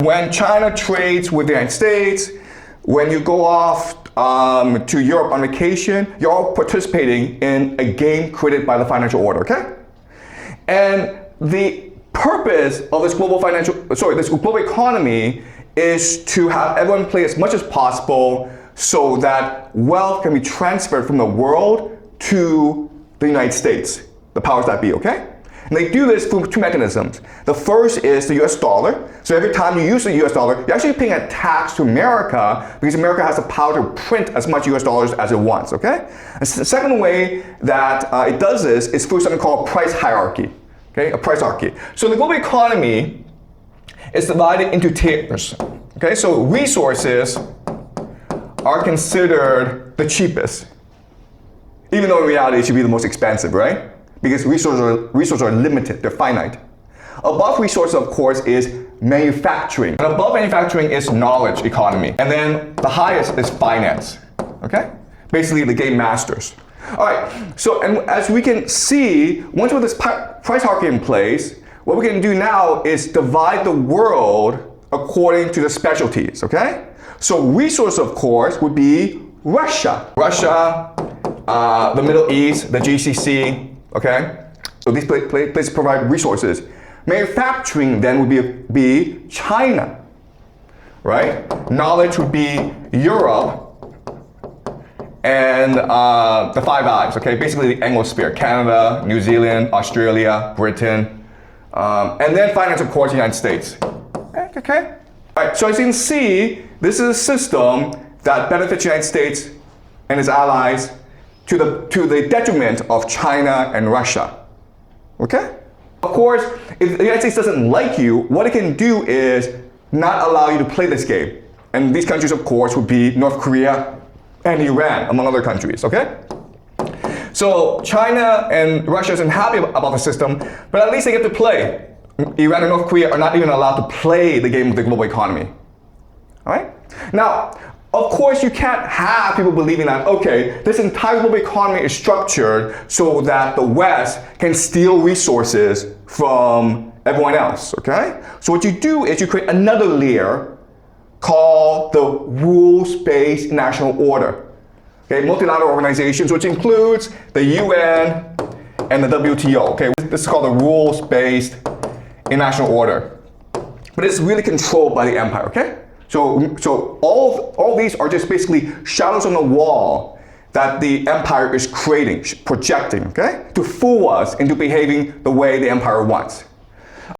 When China trades with the United States, when you go off to Europe on vacation, you're all participating in a game created by the financial order, okay? And the purpose of this this global economy is to have everyone play as much as possible so that wealth can be transferred from the world to the United States, the powers that be, okay? And they do this through two mechanisms. The first is the US dollar. So every time you use the US dollar, you're actually paying a tax to America because America has the power to print as much US dollars as it wants, okay? And the second way that it does this is through something called price hierarchy, okay? A price hierarchy. So the global economy is divided into tiers, okay? So resources are considered the cheapest, even though in reality it should be the most expensive, right? Because resources are limited, they're finite. Above resources, of course, is manufacturing. And above manufacturing is knowledge economy. And then the highest is finance, okay? Basically the game masters. All right, so and as we can see, once with this price hierarchy in place, what we can do now is divide the world according to the specialties, okay? So resource, of course, would be Russia. Russia, the Middle East, the GCC, okay? So these places provide resources. Manufacturing then would be China, right? Knowledge would be Europe and the Five Eyes, okay? Basically the Anglosphere, Canada, New Zealand, Australia, Britain, and then finance, of course, the United States, okay? All right, so as you can see, this is a system that benefits the United States and its allies to the detriment of China and Russia, okay? Of course, if the United States doesn't like you, what it can do is not allow you to play this game. And these countries, of course, would be North Korea and Iran, among other countries, okay? So China and Russia isn't happy about the system, but at least they get to play. Iran and North Korea are not even allowed to play the game of the global economy, all right? Now, of course, you can't have people believing that, okay, this entire global economy is structured so that the West can steal resources from everyone else, okay? So what you do is you create another layer called the rules-based international order, okay? Multilateral organizations, which includes the UN and the WTO, okay? This is called the rules-based international order. But it's really controlled by the empire, okay? So all these are just basically shadows on the wall that the empire is creating, projecting, okay? To fool us into behaving the way the empire wants.